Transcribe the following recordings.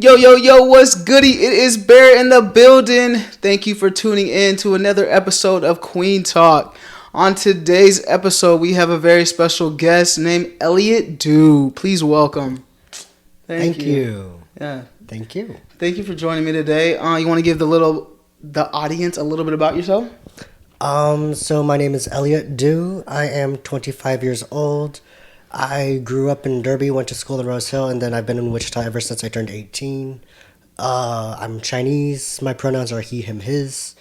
Yo, yo, yo, what's goody? It is Bear in the building. Thank you for tuning in to another episode of Kueen Talk. On today's episode, we have a very special guest named Elliot. Please welcome. Thank you. Yeah. Thank you. Thank you for joining me today. You want to give the audience a little bit about yourself? So my name is Elliot Dew. I am 25 years old. I grew up in Derby, went to school in Rose Hill, and then I've been in Wichita ever since I turned 18. I'm Chinese. My pronouns are he, him, his.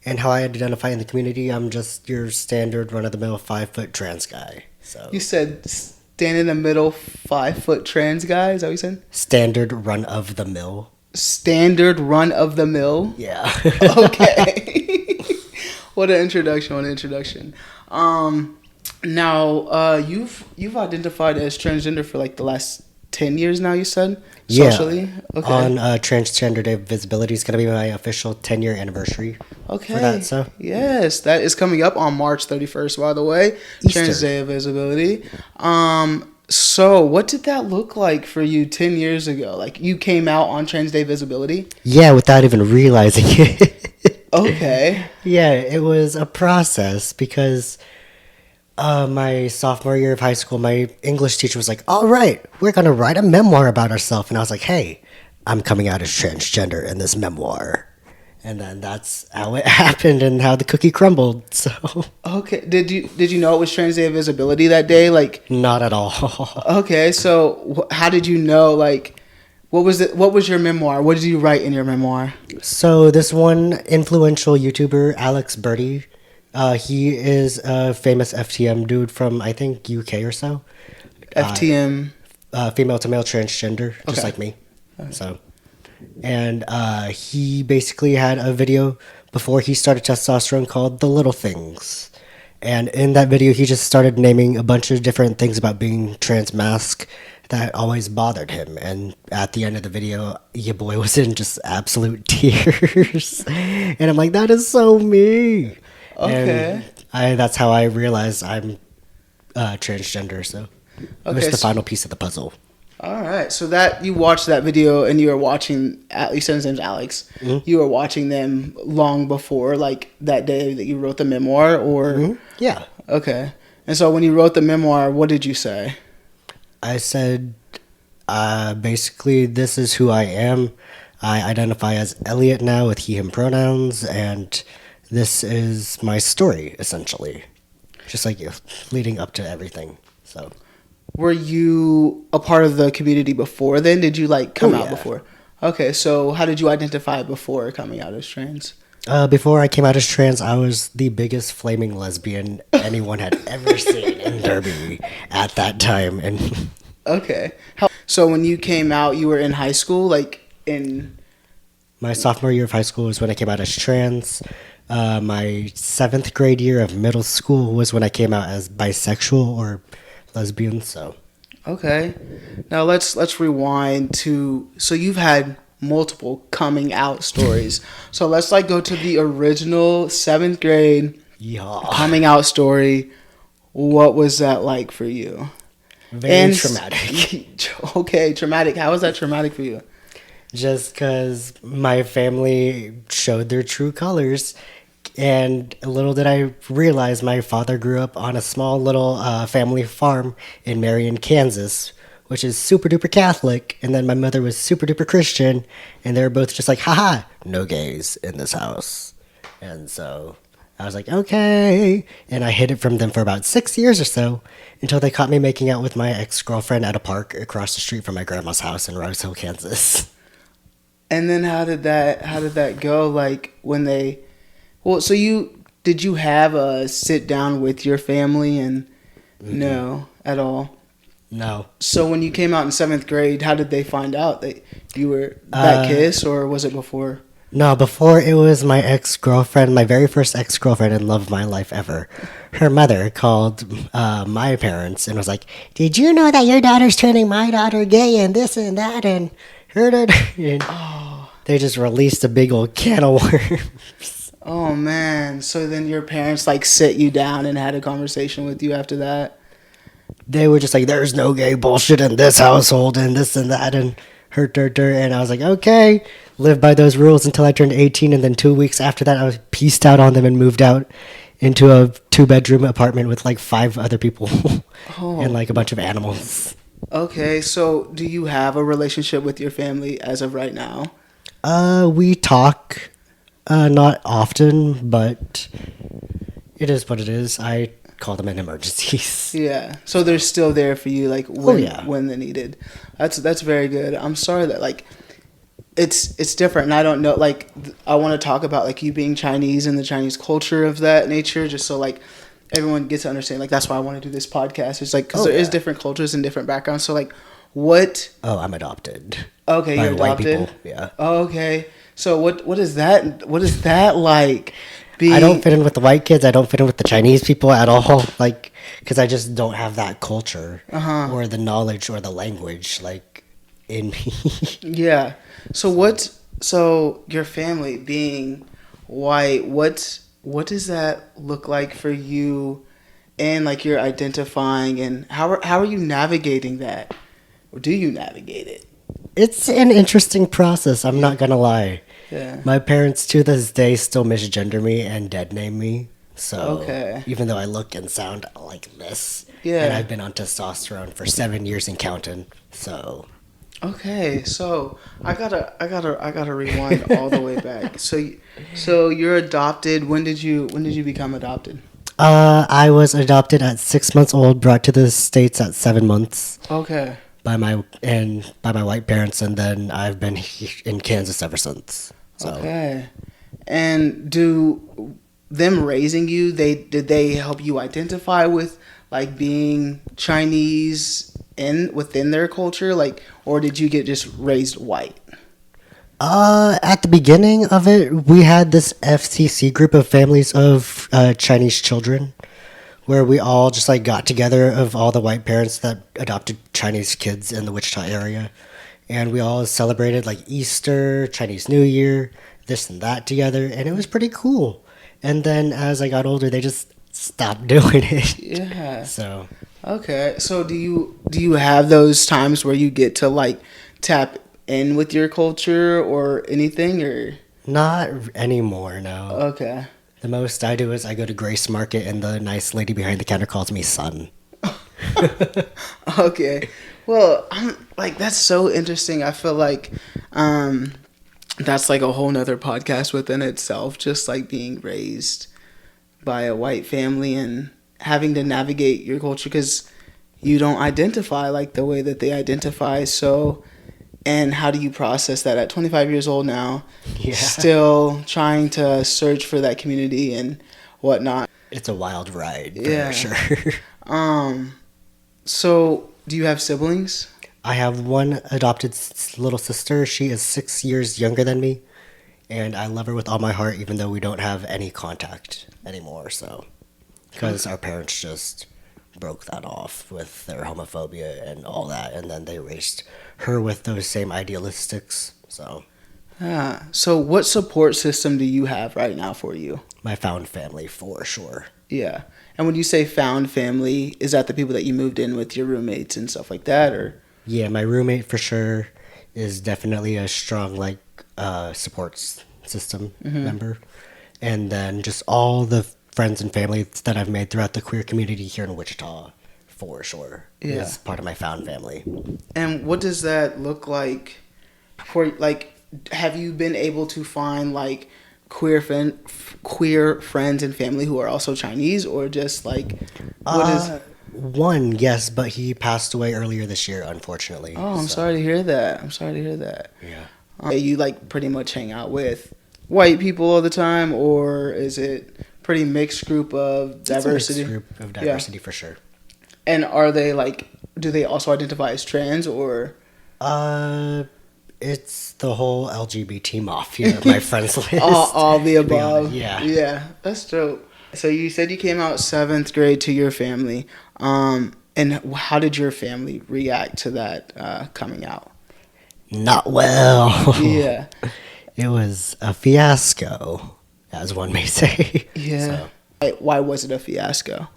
And how I identify in the community, I'm just your standard run-of-the-mill 5-foot trans guy. So You said stand in the middle 5-foot trans guy? Is that what you said? standard run-of-the-mill. Standard run of the mill? Yeah. Okay. What an introduction. Now, you've identified as transgender for like the last 10 years now, you said? Socially? Yeah. Okay. On Transgender Day of Visibility is going to be my official 10-year anniversary. Okay. For that, so. Yes, that is coming up on March 31st, by the way. Easter. Trans Day of Visibility. So what did that look like for you 10 years ago? Like, you came out on Trans Day Visibility? Yeah, without even realizing it. Okay. Yeah, it was a process because my sophomore year of high school, my English teacher was like, all right, we're going to write a memoir about ourselves. And I was like, hey, I'm coming out as transgender in this memoir. And then that's how it happened and how the cookie crumbled. So Okay. Did you know it was Trans Day of Visibility that day? Like, not at all. okay, so how did you know? Like, what was your memoir? What did you write in your memoir? So this one influential YouTuber, Alex Birdie, he is a famous FTM dude from, I think, UK or so. FTM. Female to male transgender, just Okay. like me. So, and he basically had a video before he started testosterone called The Little Things. And in that video, he just started naming a bunch of different things about being trans mask that always bothered him. And at the end of the video, your boy was in just absolute tears. And I'm like, that is so me. Okay. And that's how I realized I'm transgender. So it was the final piece of the puzzle. All right. So that you watched that video and you were watching. You said his name's Alex. Mm-hmm. You were watching them long before, like that day that you wrote the memoir, or Yeah. Okay. And so when you wrote the memoir, what did you say? I said, basically, this is who I am. I identify as Elliot now with he, him pronouns, and this is my story, essentially. Just like you, leading up to everything. So, Were you a part of the community before then? Did you like come out yeah. before? Okay. So how did you identify before coming out as trans? before I came out as trans, I was the biggest flaming lesbian anyone had ever seen in Derby at that time. And Okay. So when you came out, you were in high school, like in. my sophomore year of high school was when I came out as trans. My 7th grade year of middle school was when I came out as bisexual or lesbian. So Okay. Now let's rewind to. So you've had multiple coming out stories. So let's like go to the original 7th grade yeah, coming out story. What was that like for you? very traumatic. Okay, traumatic. How was that traumatic for you? Just because my family showed their true colors. And little did I realize my father grew up on a small little family farm in Marion, Kansas, which is super duper Catholic. And then my mother was super duper Christian. And they were both just like, haha, no gays in this house. And so I was like, okay. And I hid it from them for about 6 years or so until they caught me making out with my ex-girlfriend at a park across the street from my grandma's house in Rose Hill, Kansas. And then how did that go? Like when they, well, so did you have a sit down with your family and no at all? No. So when you came out in 7th grade, how did they find out that you were that kiss, or was it before? No, before it was my ex-girlfriend, my very first ex-girlfriend and love of my life ever. Her mother called my parents and was like, did you know that your daughter's turning my daughter gay and this and that and her and they just released a big old can of worms. Oh man. So then your parents like sit you down and had a conversation with you after that? They were just like, there's no gay bullshit in this household and this and that. And And I was like, okay, live by those rules until I turned 18. And then 2 weeks after that, I was pieced out on them and moved out into a 2-bedroom apartment with like 5 other people and like a bunch of animals. Okay, so do you have a relationship with your family as of right now? We talk, not often, but it is what it is. I call them in emergencies. Yeah, so they're still there for you, like when they're needed. That's very good. I'm sorry that like it's different, and I don't know. Like I want to talk about like you being Chinese and the Chinese culture of that nature, just so like everyone gets to understand. Like that's why I want to do this podcast. It's like because there is different cultures and different backgrounds. So like what? Oh, I'm adopted. Okay, you're adopted. White people. Yeah. Oh, okay. So what is that? What is that like? I don't fit in with the white kids. I don't fit in with the Chinese people at all. Like, because I just don't have that culture or the knowledge or the language like in me. Yeah. So your family being white, what does that look like for you, and like you're identifying, and how are you navigating that, or do you navigate it? It's an interesting process. I'm not gonna lie. Yeah. My parents to this day still misgender me and dead name me. So even though I look and sound like this, and I've been on testosterone for 7 years and counting, so. Okay, so I gotta rewind all the way back. So you're adopted. When did you become adopted? I was adopted at 6 months old, brought to the States at 7 months. Okay. By my white parents, and then I've been in Kansas ever since. So. Okay. And do them raising you, did they help you identify with like being Chinese within their culture, like, or did you get just raised white? At the beginning of it, we had this FCC group of families of Chinese children, where we all just like got together of all the white parents that adopted Chinese kids in the Wichita area, and we all celebrated like Easter, Chinese New Year, this and that together, and it was pretty cool. And then as I got older, they just stopped doing it. Yeah. So. Okay. So do you have those times where you get to like tap in with your culture or anything, or? Not anymore, no. Okay. The most I do is I go to Grace Market and the nice lady behind the counter calls me son. Okay. Well, I'm like, that's so interesting. I feel like that's like a whole nother podcast within itself, just like being raised by a white family and having to navigate your culture because you don't identify like the way that they identify. So, and how do you process that at 25 years old now? Yeah. Still trying to search for that community and whatnot. It's a wild ride, for sure. So, do you have siblings? I have one adopted little sister. She is 6 years younger than me, and I love her with all my heart, even though we don't have any contact anymore. So, because our parents just broke that off with their homophobia and all that, and then they raised her with those same idealistics. So, so what support system do you have right now for you? My found family, for sure. Yeah. And when you say found family, is that the people that you moved in with, your roommates and stuff like that, or? Yeah, my roommate for sure is definitely a strong like support system member, and then just all the friends and family that I've made throughout the queer community here in Wichita, for sure, is part of my found family. And what does that look like for, like, have you been able to find like queer friends and family who are also Chinese, or just like what is? One, yes, but he passed away earlier this year, unfortunately. Oh, I'm sorry to hear that. Yeah. You like pretty much hang out with white people all the time, or is it pretty mixed group of diversity? It's a mixed group of diversity, for sure. And are they like, do they also identify as trans, or? It's the whole LGBT mafia, my friends list. all the above. Yeah. Yeah, that's dope. So you said you came out 7th grade to your family. And how did your family react to that coming out? Not well. Yeah. It was a fiasco, as one may say. Yeah. So. Why was it a fiasco?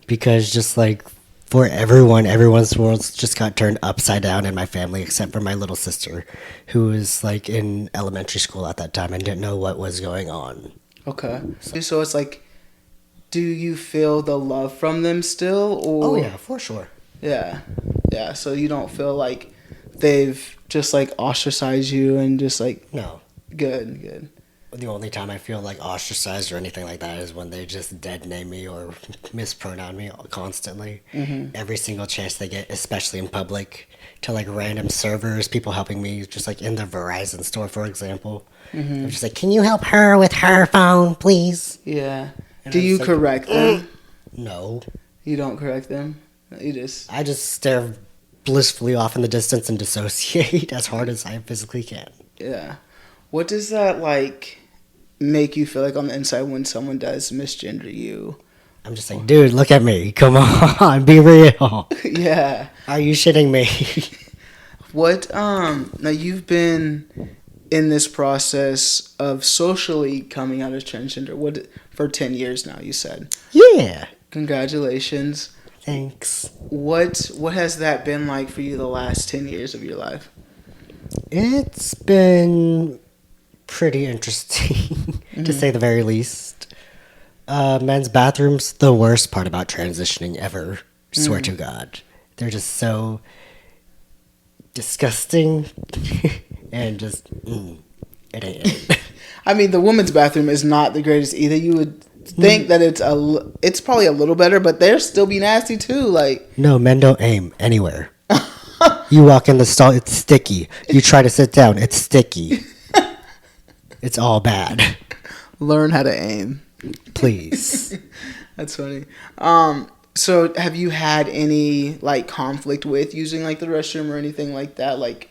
Because just like for everyone's worlds just got turned upside down in my family, except for my little sister, who was like in elementary school at that time and didn't know what was going on. Okay. So it's like, do you feel the love from them still? Or? Oh yeah, for sure. Yeah. Yeah. So you don't feel like they've just like ostracized you and just like. No. Good. The only time I feel like ostracized or anything like that is when they just dead name me or mispronounce me constantly. Mm-hmm. Every single chance they get, especially in public, to like random servers, people helping me, just like in the Verizon store, for example. Mm-hmm. I'm just like, can you help her with her phone, please? Yeah. And Do you correct them? No. You don't correct them? You just. I just stare blissfully off in the distance and dissociate as hard as I physically can. Yeah. What does that like make you feel like on the inside when someone does misgender you? I'm just like, dude, look at me. Come on, be real. Yeah. Are you shitting me? What now you've been in this process of socially coming out as transgender for 10 years now, you said. Yeah. Congratulations. Thanks. What has that been like for you the last 10 years of your life? It's been pretty interesting, to say the very least. Men's bathrooms, the worst part about transitioning ever. Swear to God. They're just so disgusting and just, it ain't it. I mean, the women's bathroom is not the greatest either. You would think that it's probably a little better, but they'll still be nasty too. Like, no, men don't aim anywhere. You walk in the stall, it's sticky. You try to sit down, it's sticky. It's all bad. Learn how to aim. Please. That's funny. So have you had any like conflict with using like the restroom or anything like that? Like,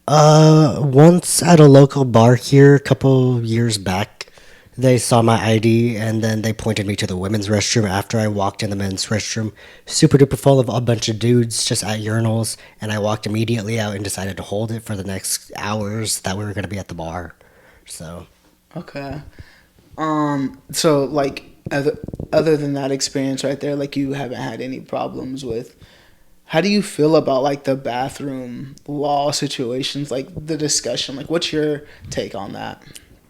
once at a local bar here a couple years back, they saw my ID and then they pointed me to the women's restroom after I walked in the men's restroom. Super duper full of a bunch of dudes just at urinals, and I walked immediately out and decided to hold it for the next hours that we were going to be at the bar. So. Okay. So like other than that experience right there, like you haven't had any problems with. How do you feel about like the bathroom law situations, like the discussion? Like, what's your take on that?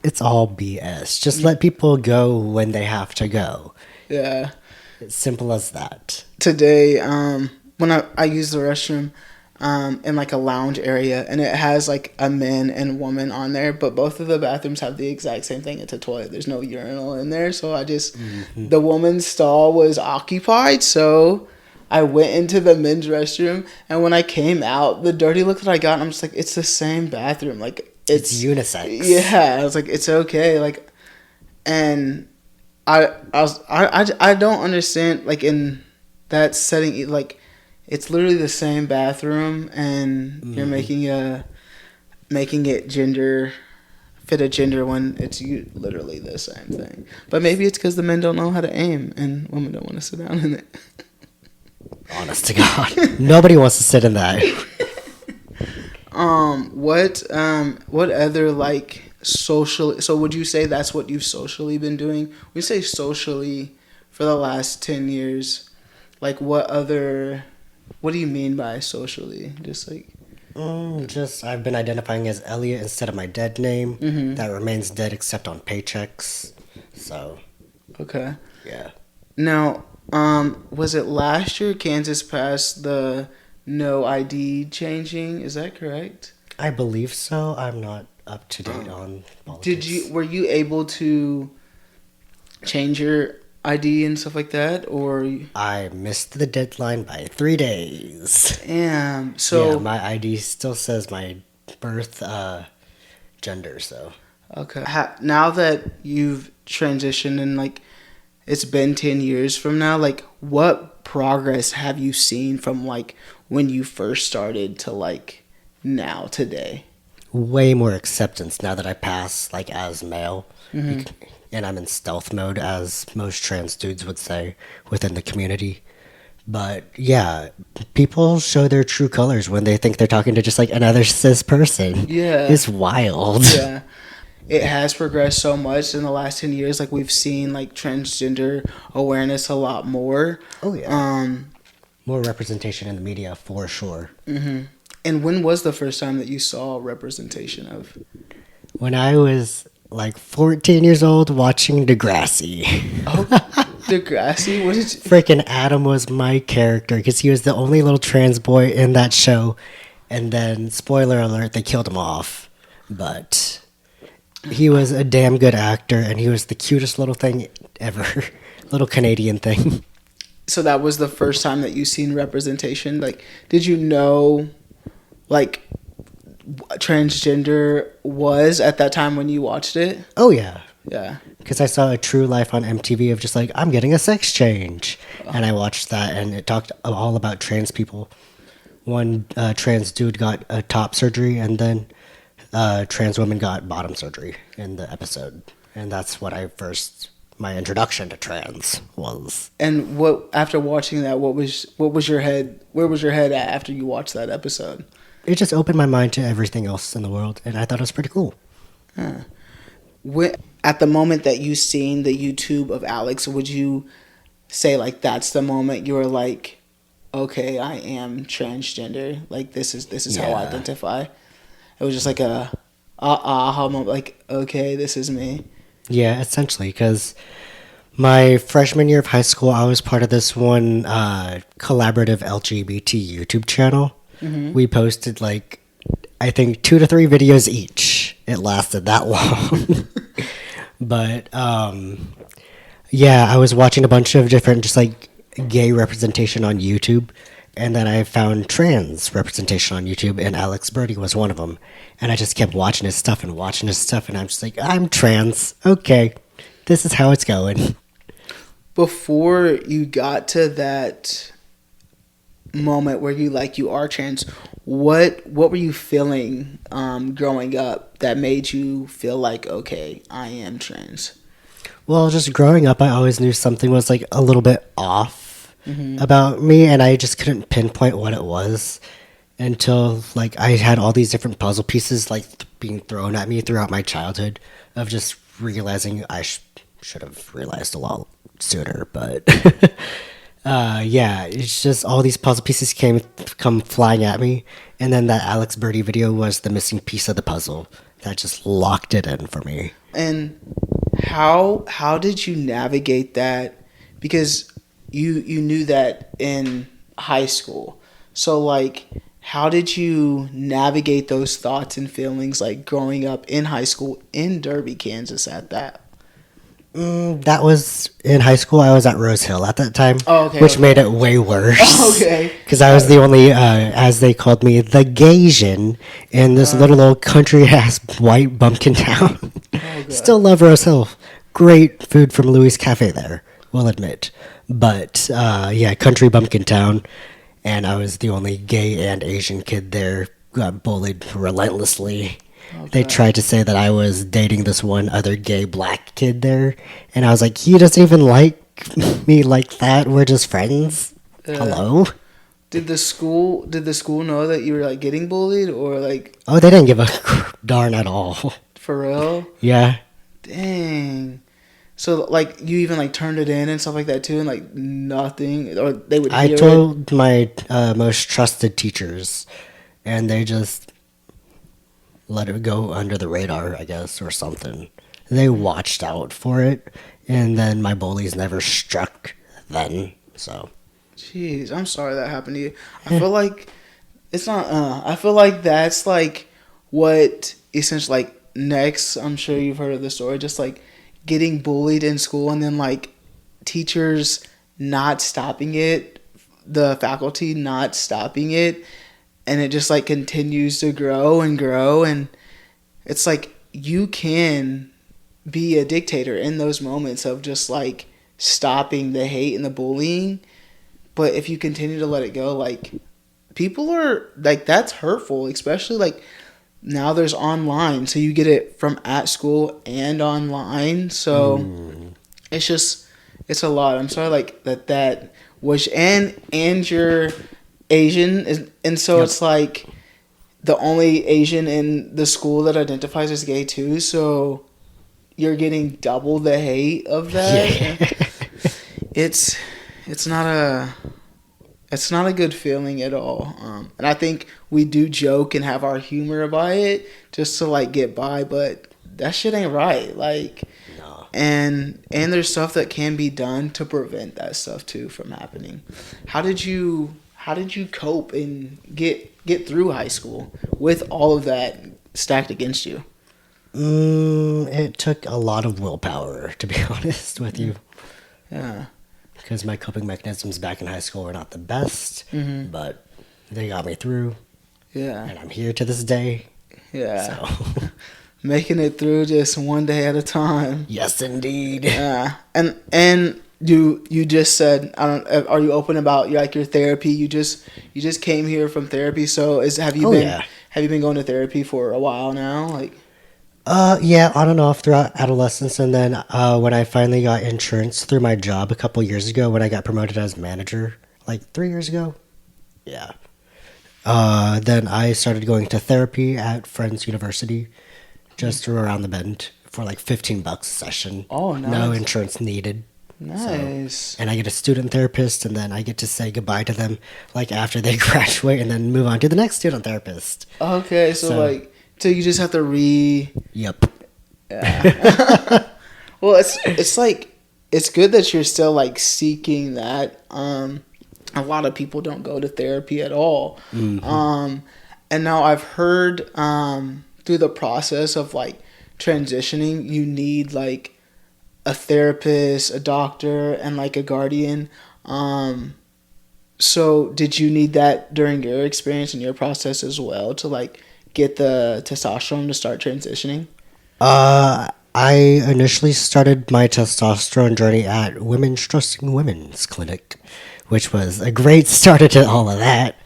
It's all BS. Just let people go when they have to go. Yeah. It's simple as that. Today, when I use the restroom, in like a lounge area, and it has like a man and woman on there, but both of the bathrooms have the exact same thing. It's a toilet. There's no urinal in there, so I just the woman's stall was occupied, so I went into the men's restroom, and when I came out, the dirty look that I got, I'm just like, it's the same bathroom, like it's unisex. Yeah, I was like, it's okay, like, and I don't understand, like in that setting, like. It's literally the same bathroom, and you're making it gender fit a gender when it's literally the same thing. But maybe it's because the men don't know how to aim, and women don't want to sit down in it. Honest to God, nobody wants to sit in that. What other like social? So would you say that's what you've socially been doing? When you say socially for the last 10 years, like what do you mean by socially? Just like... I've been identifying as Elliot instead of my dead name. Mm-hmm. That remains dead except on paychecks. So. Okay. Yeah. Now, was it last year Kansas passed the no ID changing? Is that correct? I believe so. I'm not up to date on politics. Were you able to change your ID and stuff like that, or I missed the deadline by 3 days. Damn. So yeah, my ID still says my birth gender. So okay. Now that you've transitioned and like it's been 10 years from now, like what progress have you seen from like when you first started to like now today? Way more acceptance now that I pass like as male. Mm-hmm. And I'm in stealth mode, as most trans dudes would say, within the community. But yeah, people show their true colors when they think they're talking to just like another cis person. Yeah. It's wild. Yeah. It has progressed so much in the last 10 years. Like we've seen like transgender awareness a lot more. Oh yeah. more representation in the media for sure. And when was the first time that you saw representation of? When I was like 14 years old watching Degrassi. Oh, Degrassi? What did you... Freaking Adam was my character because he was the only little trans boy in that show. And then, spoiler alert, they killed him off. But he was a damn good actor, and he was the cutest little thing ever. Little Canadian thing. So that was the first time that you seen representation? Like, did you know, like, transgender was at that time when you watched it? Oh, yeah. Yeah. Because I saw a True Life on MTV of just like, I'm getting a sex change. And I watched that, and it talked all about trans people. One trans dude got a top surgery, and then trans woman got bottom surgery in the episode. And that's what my introduction to trans was. And what, after watching that, what was your head, where was your head at after you watched that episode? It just opened my mind to everything else in the world, and I thought it was pretty cool. At the moment that you seen the YouTube of Alex, would you say like that's the moment you were like, okay, I am transgender, like this is how I identify? It was just like a aha moment, like, okay, this is me. Yeah, essentially, because my freshman year of high school, I was part of this one collaborative LGBT YouTube channel. We posted like, I think 2 to 3 videos each. It lasted that long. But yeah, I was watching a bunch of different just like gay representation on YouTube, and then I found trans representation on YouTube, and Alex Birdie was one of them. And I just kept watching his stuff, and I'm just like, I'm trans. Okay, this is how it's going. Before you got to that moment where you are trans, what were you feeling growing up that made you feel like, okay, I am trans? Well, just growing up, I always knew something was like a little bit off about me, and I just couldn't pinpoint what it was until like I had all these different puzzle pieces like being thrown at me throughout my childhood of just realizing I should have realized a lot sooner, but yeah, it's just all these puzzle pieces come flying at me, and then that Alex Birdie video was the missing piece of the puzzle that just locked it in for me. And how did you navigate that? Because you knew that in high school, so like, how did you navigate those thoughts and feelings like growing up in high school in Derby, Kansas at that? That was in high school. I was at Rose Hill at that time, which made it way worse. Okay. Because I was the only, as they called me, the Gaysian in this little old country-ass white bumpkin town. Still love Rose Hill. Great food from Louis Cafe there, we'll admit. But, yeah, country bumpkin town. And I was the only gay and Asian kid there. Got bullied relentlessly. They tried to say that I was dating this one other gay black kid there, and I was like, he doesn't even like me like that. We're just friends. Hello? Did the school know that you were like getting bullied, or like? Oh, they didn't give a darn at all. For real? Yeah. Dang. So like you even like turned it in and stuff like that too, and like nothing, or they would. I told my most trusted teachers, and they just let it go under the radar, I guess, or something. They watched out for it, and then my bullies never struck then, so. Jeez, I'm sorry that happened to you. I feel like it's not, I feel like that's like what essentially, like, next, I'm sure you've heard of the story, just like getting bullied in school and then like teachers not stopping it, the faculty not stopping it, and it just like continues to grow and grow, and it's like you can be a dictator in those moments of just like stopping the hate and the bullying, but if you continue to let it go, like people are like, that's hurtful, especially like now there's online, so you get it from at school and online, so it's a lot. I'm sorry like that was, and you're Asian, and so it's like the only Asian in the school that identifies as gay too, so you're getting double the hate of that. Yeah. It's not It's not a good feeling at all. And I think we do joke and have our humor about it just to like get by, but that shit ain't right. Like, No. and there's stuff that can be done to prevent that stuff too from happening. How did you cope and get through high school with all of that stacked against you? It took a lot of willpower, to be honest with you. Yeah. Because my coping mechanisms back in high school were not the best, but they got me through, Yeah. and I'm here to this day. Yeah. So, Making it through just one day at a time. yes, indeed. Yeah. And you just said, I don't, are you open about your therapy? You just came here from therapy. So have you been going to therapy for a while now? Like, Yeah, on and off throughout adolescence, and then when I finally got insurance through my job a couple years ago, when I got promoted as manager, like 3 years ago. Yeah. Then I started going to therapy at Friends University, just around the bend, for like $15 a session. Oh, nice. No insurance needed. nice. So, and I get a student therapist, and then I get to say goodbye to them like after they graduate, and then move on to the next student therapist. So- Okay, so you just have to Yep. Yeah. Well, it's like it's good that you're still like seeking that. A lot of people don't go to therapy at all. And now I've heard through the process of like transitioning, you need like a therapist, a doctor, and like a guardian. So did you need that during your experience and your process as well to like get the testosterone to start transitioning? I initially started my testosterone journey at Women's Trusting Women's Clinic, which was a great start to all of that.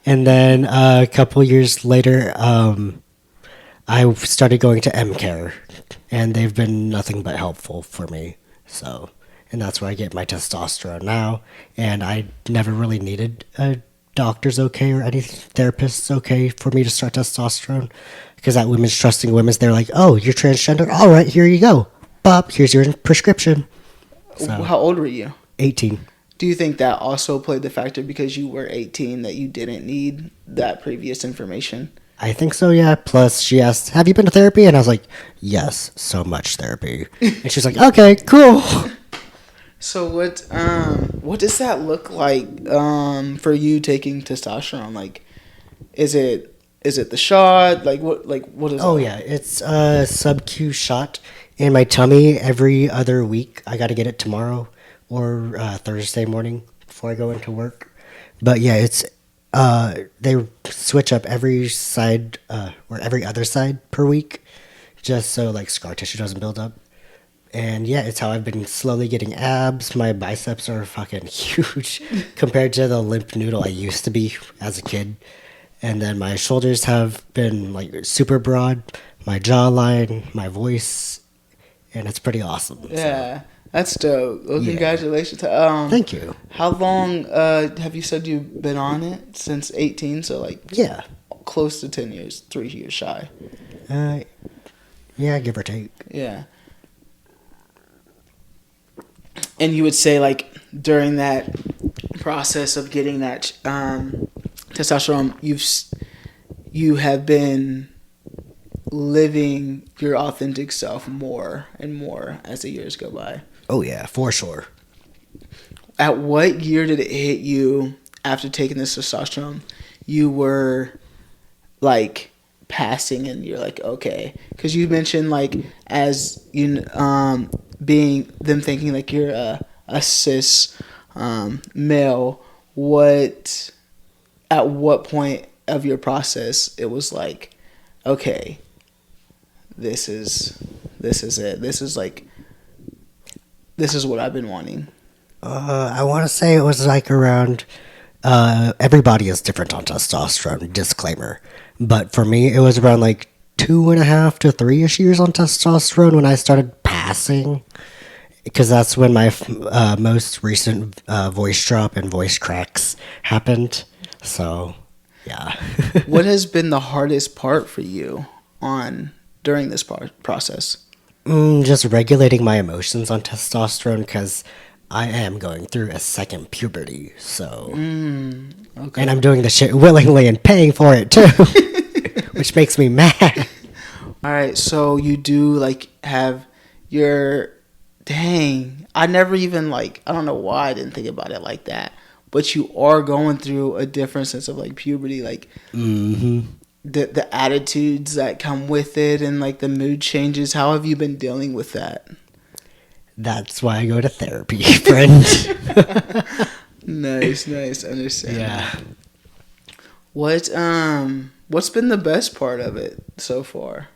And then a couple years later, I started going to MCare, and they've been nothing but helpful for me. So, and that's where I get my testosterone now. And I never really needed a doctor's okay or any therapist's okay for me to start testosterone. Because at Women's Trusting Women's, they're like, oh, you're transgender? All right, here you go. Bop, here's your prescription. So, How old were you? 18. Do you think that also played the factor because you were 18 that you didn't need that previous information? I think so, yeah. Plus, she asked, have you been to therapy? And I was like, yes, so much therapy. And she's like, okay, cool. So what does that look like for you taking testosterone? Like, is it the shot? Like what is? Oh, yeah, it's a sub-Q shot in my tummy every other week. I got to get it tomorrow or Thursday morning before I go into work. But yeah, it's they switch up every side or every other side per week, just so like scar tissue doesn't build up. And yeah, it's how I've been slowly getting abs. My biceps are fucking huge compared to the limp noodle I used to be as a kid. And then my shoulders have been like super broad, my jawline, my voice, and it's pretty awesome. Yeah, that's dope. Well, Yeah. congratulations. Thank you. How long have you said you've been on it? Since 18, so like Yeah. close to 10 years, 3 years shy. Yeah, give or take. Yeah. And you would say like during that process of getting that testosterone, you have been living your authentic self more and more as the years go by. Oh yeah, for sure. At what year did it hit you after taking this testosterone? You were like passing and you're like, okay, because you mentioned like as you being them thinking like you're a cis male. At what point of your process it was like, okay, this is it. This is what I've been wanting. I want to say it was like around. Everybody is different on testosterone. Disclaimer, but for me, it was around like 2.5 to 3-ish years on testosterone when I started passing, because that's when my most recent voice drop and voice cracks happened. So, yeah. What has been the hardest part for you during this process? Just regulating my emotions on testosterone, because I am going through a second puberty, so. Okay. And I'm doing the shit willingly and paying for it too, which makes me mad. All right, so you do like have your dang. I never even like I don't know why I didn't think about it like that. But you are going through a different sense of like puberty, like the attitudes that come with it and like the mood changes. How have you been dealing with that? That's why I go to therapy, friend. Nice, understand. Yeah. What's been the best part of it so far?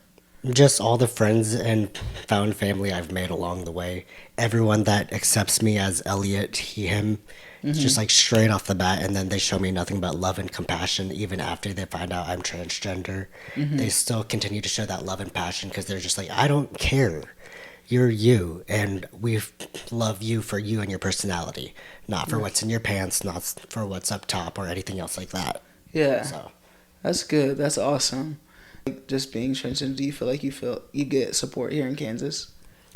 Just all the friends and found family I've made along the way. Everyone that accepts me as Elliot, he, him. It's just like straight off the bat, and then they show me nothing but love and compassion even after they find out I'm transgender. They still continue to show that love and passion because they're just like, I don't care. You're you, and we love you for you and your personality, not for what's in your pants, not for what's up top or anything else like that. Yeah, So that's good. That's awesome. Like just being transgender, do you feel like you get support here in Kansas?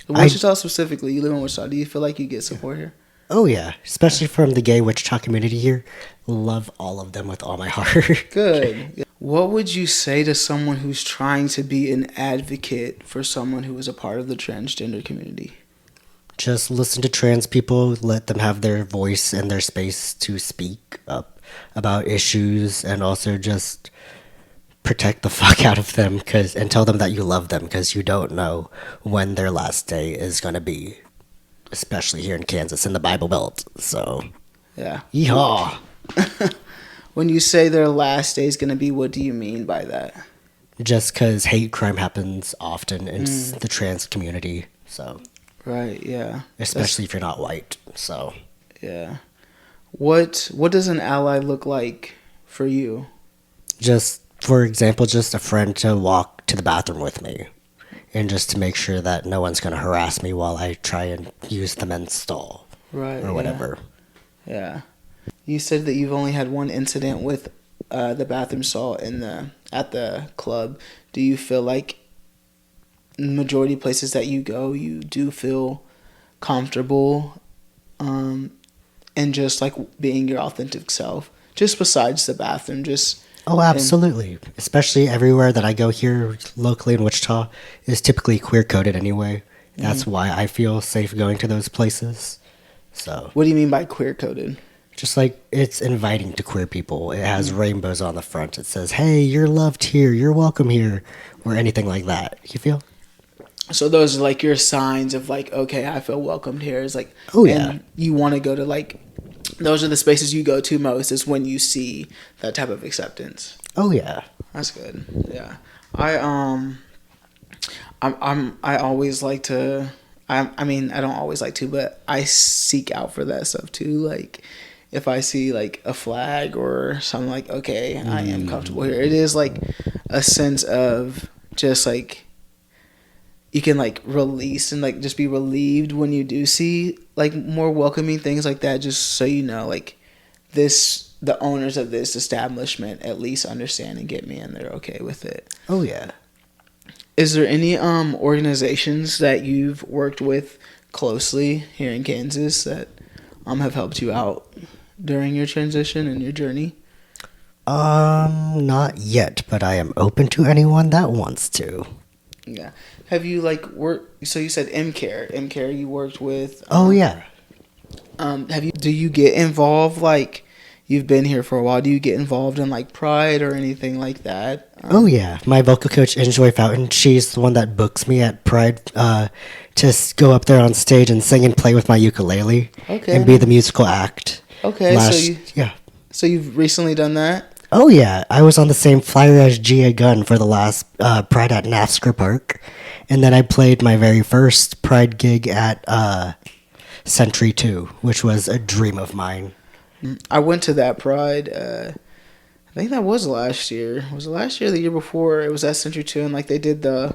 Wichita specifically, you live in Wichita. Do you feel like you get support here? Oh yeah, especially from the gay Wichita community here. Love all of them with all my heart. Good. What would you say to someone who's trying to be an advocate for someone who is a part of the transgender community? Just listen to trans people, let them have their voice and their space to speak up about issues, and also just protect the fuck out of them and tell them that you love them because you don't know when their last day is going to be, especially here in Kansas in the Bible Belt. So, Yeah. yeehaw. When you say their last day is going to be, what do you mean by that? Just because hate crime happens often in the trans community, so. Right, yeah. Especially if you're not white, so. Yeah. What does an ally look like for you? Just, for example, just a friend to walk to the bathroom with me. And just to make sure that no one's going to harass me while I try and use the men's stall. Right. Or whatever. Yeah. You said that you've only had one incident with the bathroom stall at the club. Do you feel like majority of places that you go, you do feel comfortable and just like being your authentic self? Just besides the bathroom, just... Oh, absolutely. Especially everywhere that I go here locally in Wichita is typically queer-coded anyway. That's why I feel safe going to those places. So. What do you mean by queer-coded? Just like it's inviting to queer people. It has rainbows on the front. It says, hey, you're loved here. You're welcome here. Or anything like that. You feel? So those are like your signs of like, okay, I feel welcomed here. It's like, oh yeah. And you want to go to like, those are the spaces you go to most is when you see that type of acceptance. Oh yeah. That's good. Yeah. I always like to, I mean, I don't always like to, but I seek out for that stuff too. Like, if I see like a flag or something, like, okay, I am comfortable here. It is like a sense of just like you can like release and like just be relieved when you do see like more welcoming things like that. Just so you know, like the owners of this establishment at least understand and get me and they're okay with it. Oh yeah. Is there any organizations that you've worked with closely here in Kansas that have helped you out during your transition and your journey? Not yet, but I am open to anyone that wants to. Yeah. Have you like worked? So you said M-Care you worked with. Oh yeah. Do you get involved, like, you've been here for a while, do you get involved in like Pride or anything like that? Oh yeah. My vocal coach, Enjoy Fountain, she's the one that books me at Pride to go up there on stage and sing and play with my ukulele. Okay. And be the musical act. Okay, yeah. So you've recently done that? Oh yeah, I was on the same flyer as Gia Gunn for the last Pride at NAFSCR Park, and then I played my very first Pride gig at Century 2, which was a dream of mine. I went to that Pride, I think that was last year. Was it last year or the year before? It was at Century 2, and like they did the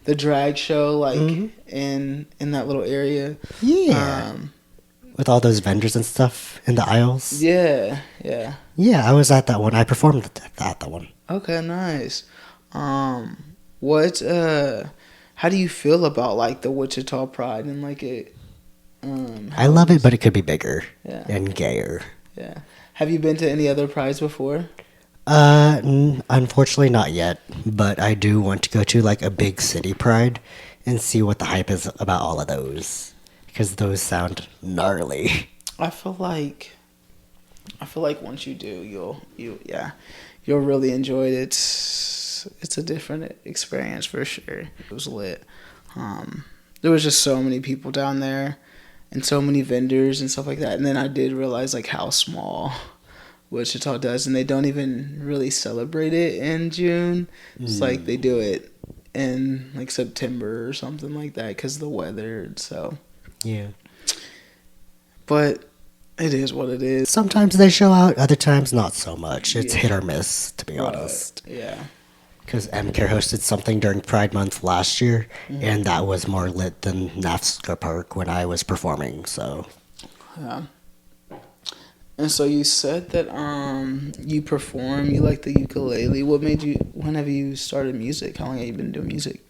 drag show like in that little area. Yeah. With all those vendors and stuff in the aisles. Yeah. Yeah, I was at that one. I performed at that one. Okay, nice. How do you feel about like the Wichita Pride and like it I love it, but it could be bigger Yeah. and gayer. Yeah. Have you been to any other prides before? Unfortunately not yet, but I do want to go to like a big city pride and see what the hype is about all of those, because those sound gnarly. I feel like once you do, you'll really enjoy it. It's a different experience for sure. It was lit. There was just so many people down there, and so many vendors and stuff like that. And then I did realize like how small Wichita does, and they don't even really celebrate it in June. It's like they do it in like September or something like that because of the weather. So Yeah. but it is what it is. Sometimes they show out, other times not so much. It's hit or miss, to be honest. Yeah. Because MCare hosted something during Pride Month last year, and that was more lit than NAFSCA Park when I was performing, so. Yeah. And so you said that you perform, you like the ukulele. When have you started music? How long have you been doing music?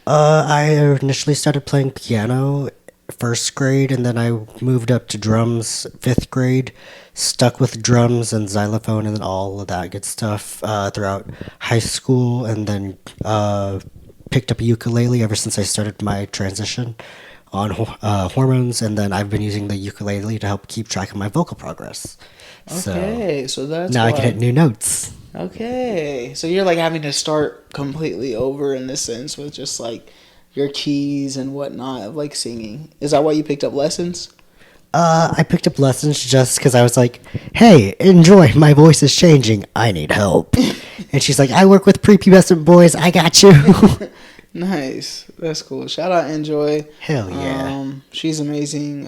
I initially started playing piano first grade, and then I moved up to drums fifth grade, stuck with drums and xylophone and all of that good stuff throughout high school, and then picked up a ukulele ever since I started my transition on hormones, and then I've been using the ukulele to help keep track of my vocal progress. Okay, so that's now why. I can hit new notes. Okay, so you're like having to start completely over in this sense with just like your keys and whatnot of like singing. Is that why you picked up lessons? I picked up lessons just because I was like, hey, enjoy, my voice is changing, I need help. And she's like, I work with prepubescent boys, I got you. Nice, that's cool. Shout out Enjoy. Hell yeah. She's amazing.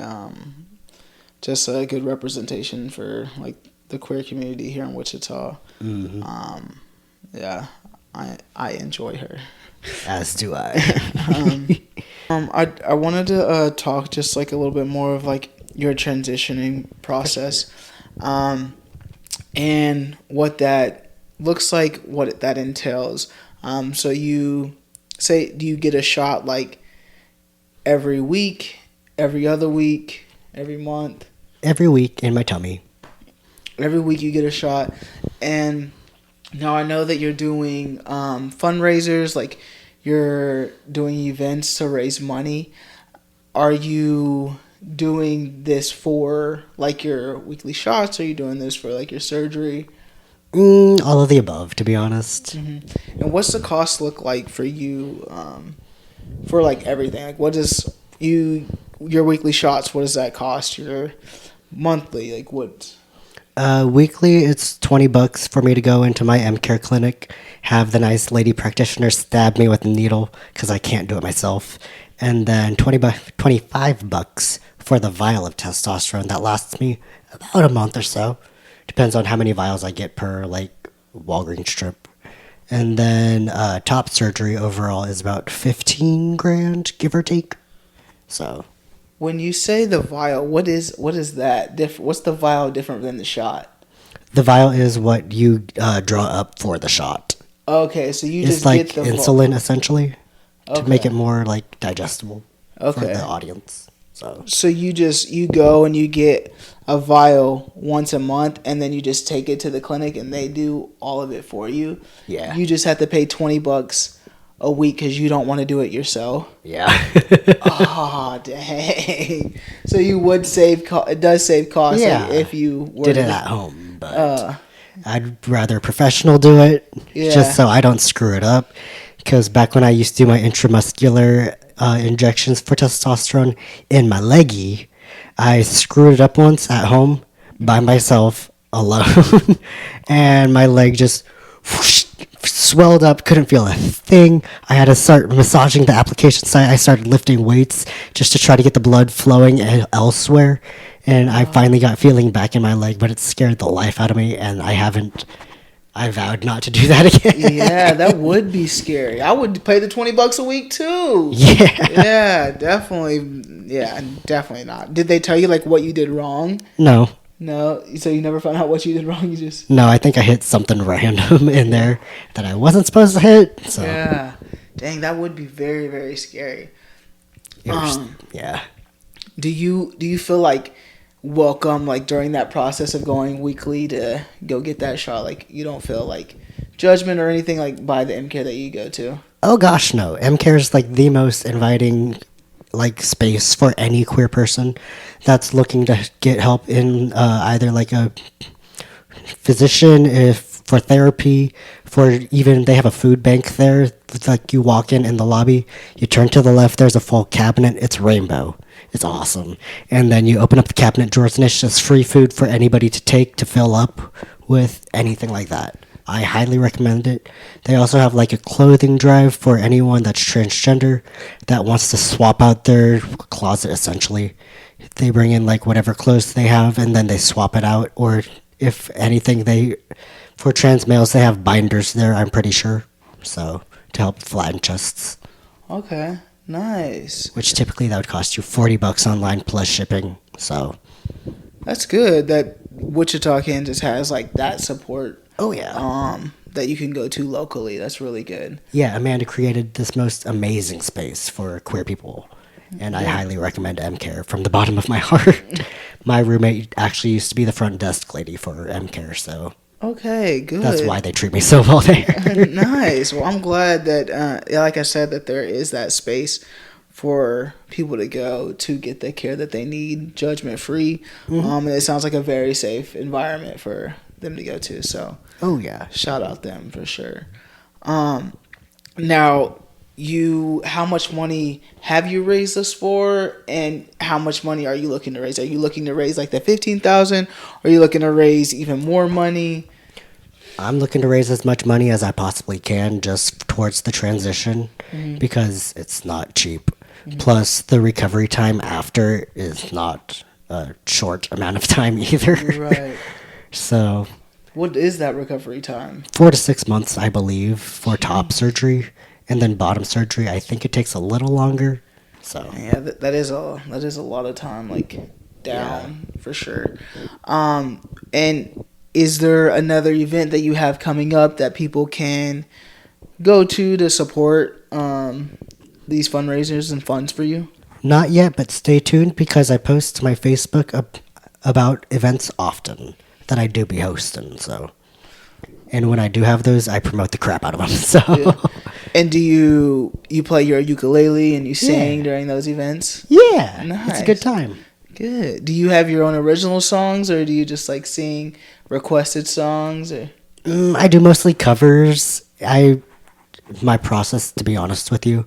Just a good representation for like the queer community here in Wichita. Mm-hmm. Yeah, I enjoy her. As do I. I wanted to talk just like a little bit more of like your transitioning process, and what that looks like, what that entails. So you say, do you get a shot like every week, every other week, every month? Every week in my tummy. Every week you get a shot, and now I know that you're doing fundraisers, like you're doing events to raise money. Are you doing this for like your weekly shots? Or are you doing this for like your surgery? All of the above, to be honest. Mm-hmm. And what's the cost look like for you for like everything? Like what does your weekly shots, what does that cost? Your monthly, like what? Weekly, it's $20 for me to go into my MCare clinic, have the nice lady practitioner stab me with a needle because I can't do it myself, and then $25 for the vial of testosterone that lasts me about a month or so. Depends on how many vials I get per like Walgreens trip. And then top surgery overall is about 15 grand, give or take. So. When you say the vial, what is that? What's the vial different than the shot? The vial is what you draw up for the shot. Okay, so you it's just like get the insulin essentially to Okay. make it more like digestible for Okay. the audience. So you go and you get a vial once a month, and then you just take it to the clinic, and they do all of it for you. Yeah. You just have to pay $20 a week because you don't want to do it yourself. Yeah. Oh, dang. So you would save it does save costs if you were did it at home, but I'd rather a professional do it just so I don't screw it up. Because back when I used to do my intramuscular injections for testosterone in my leggy, I screwed it up once at home by myself alone, and my leg just whoosh, swelled up, couldn't feel a thing. I had to start massaging the application site. I started lifting weights just to try to get the blood flowing elsewhere, and I finally got feeling back in my leg, but it scared the life out of me, and I vowed not to do that again. Yeah, that would be scary. I would pay the $20 a week too. Yeah. Yeah, definitely. Yeah, definitely not. Did they tell you like what you did wrong? No. No, so you never found out what you did wrong. You just No, I think I hit something random in there that I wasn't supposed to hit. So yeah, dang, that would be very very scary. it was, yeah. Do you feel like welcome, like during that process of going weekly to go get that shot? Like you don't feel like judgment or anything like by the MCare that you go to? Oh gosh, no. MCare is like the most inviting like space for any queer person that's looking to get help in either like a physician, if for therapy, for even they have a food bank there. It's like you walk in the lobby, you turn to the left, there's a full cabinet. It's rainbow. It's awesome. And then you open up the cabinet drawers and it's just free food for anybody to take to fill up with anything like that. I highly recommend it. They also have like a clothing drive for anyone that's transgender that wants to swap out their closet essentially. They bring in like whatever clothes they have and then they swap it out, or if anything, for trans males they have binders there, I'm pretty sure. So to help flatten chests. Okay, nice. Which typically that would cost you $40 online plus shipping. So That's good that Wichita, Kansas has like that support. Oh yeah. That you can go to locally. That's really good. Yeah, Amanda created this most amazing space for queer people, and I highly recommend MCare from the bottom of my heart. My roommate actually used to be the front desk lady for MCare, so Okay, good. that's why they treat me so well there. Nice. Well, I'm glad that, like I said, that there is that space for people to go to get the care that they need, judgment free. And it sounds like a very safe environment for them to go to. So, Oh yeah. shout out them for sure. Now, how much money have you raised this for, and how much money are you looking to raise? Are you looking to raise like the 15,000? Are you looking to raise even more money? I'm looking to raise as much money as I possibly can just towards the transition because it's not cheap. Plus, the recovery time after is not a short amount of time either. Right. So, What is that recovery time? 4 to 6 months, I believe, for top surgery, and then bottom surgery. I think it takes a little longer. So, Yeah, that is a lot of time, like down for sure. And is there another event that you have coming up that people can go to support these fundraisers and funds for you? not yet, but stay tuned because I post to my Facebook about events often that I do be hosting. So, and when I do have those, I promote the crap out of them. So, Yeah. And do you play your ukulele and you sing during those events? yeah, Nice. it's a good time. Good. Do you have your own original songs, or do you just like sing requested songs? Or I do mostly covers. My process, to be honest with you,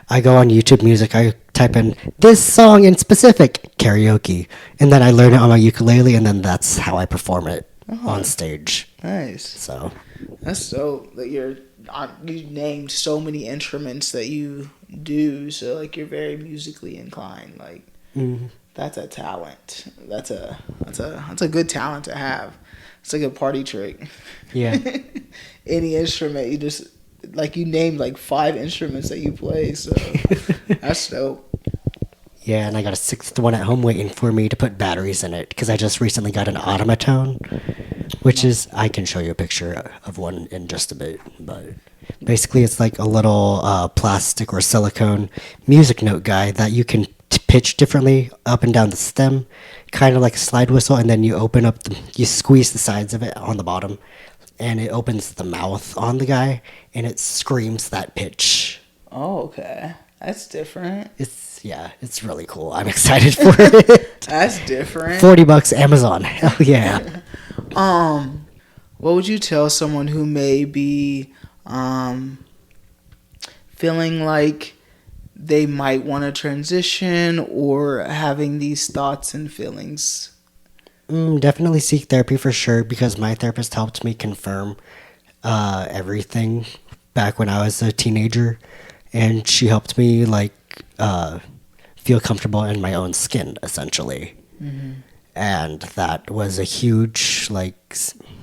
I go on YouTube Music, I type in this song in specific karaoke, and then I learn it on my ukulele, and then that's how I perform it on stage. nice. So, That's so that you named so many instruments that you do. So like you're very musically inclined. Like that's a talent. That's a good talent to have. It's like a party trick. yeah. Any instrument you just like you named like 5 instruments that you play. So that's dope. Yeah, and I got a 6th one at home waiting for me to put batteries in it because I just recently got an automaton, which is, I can show you a picture of one in just a bit, but basically it's like a little plastic or silicone music note guy that you can pitch differently up and down the stem, kind of like a slide whistle, and then you open up, you squeeze the sides of it on the bottom, and it opens the mouth on the guy, and it screams that pitch. Oh, okay. That's different. It's really cool. I'm excited for it. That's different. $40 Amazon. Hell yeah. What would you tell someone who may be feeling like they might want to transition or having these thoughts and feelings? Definitely seek therapy for sure because my therapist helped me confirm everything back when I was a teenager, and she helped me feel comfortable in my own skin essentially. And that was a huge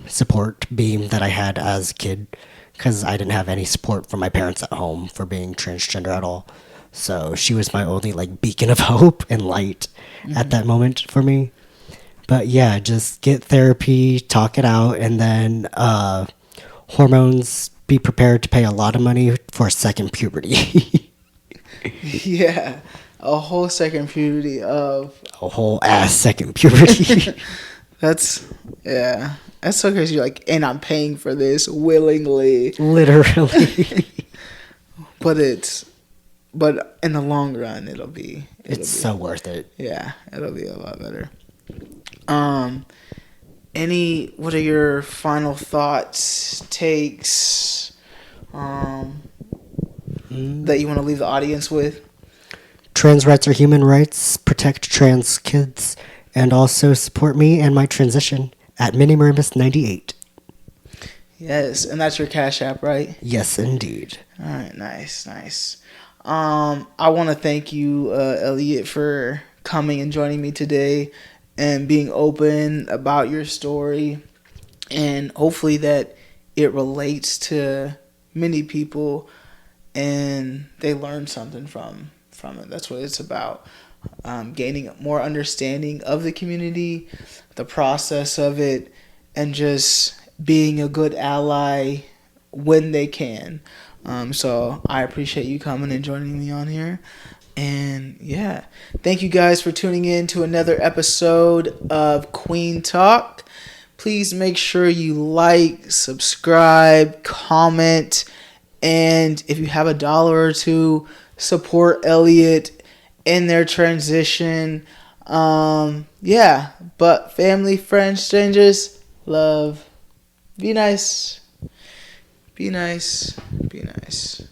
support beam that I had as a kid because I didn't have any support from my parents at home for being transgender at all. So she was my only beacon of hope and light at that moment for me. But yeah, just get therapy, talk it out, and then hormones, be prepared to pay a lot of money for a second puberty. Yeah, a whole second puberty of A whole ass second puberty. that's yeah. That's so crazy. You're like, and I'm paying for this willingly. Literally. But in the long run, it'll be So worth it. yeah, it'll be a lot better. What are your final thoughts, takes, that you want to leave the audience with? Trans rights are human rights. Protect trans kids. And also support me and my transition at Minimurmus98. Yes, and that's your Cash App, right? Yes, indeed. All right, nice. I want to thank you, Elliot, for coming and joining me today and being open about your story, and hopefully that it relates to many people and they learn something from it. That's what it's about. Gaining more understanding of the community, the process of it, and just being a good ally when they can. So I appreciate you coming and joining me on here. And yeah, thank you guys for tuning in to another episode of Kueen Talk. Please make sure you like, subscribe, comment, and if you have $1 or $2, support Elliot in their transition. Yeah, but family, friends, strangers, love. Be nice. Be nice. Be nice.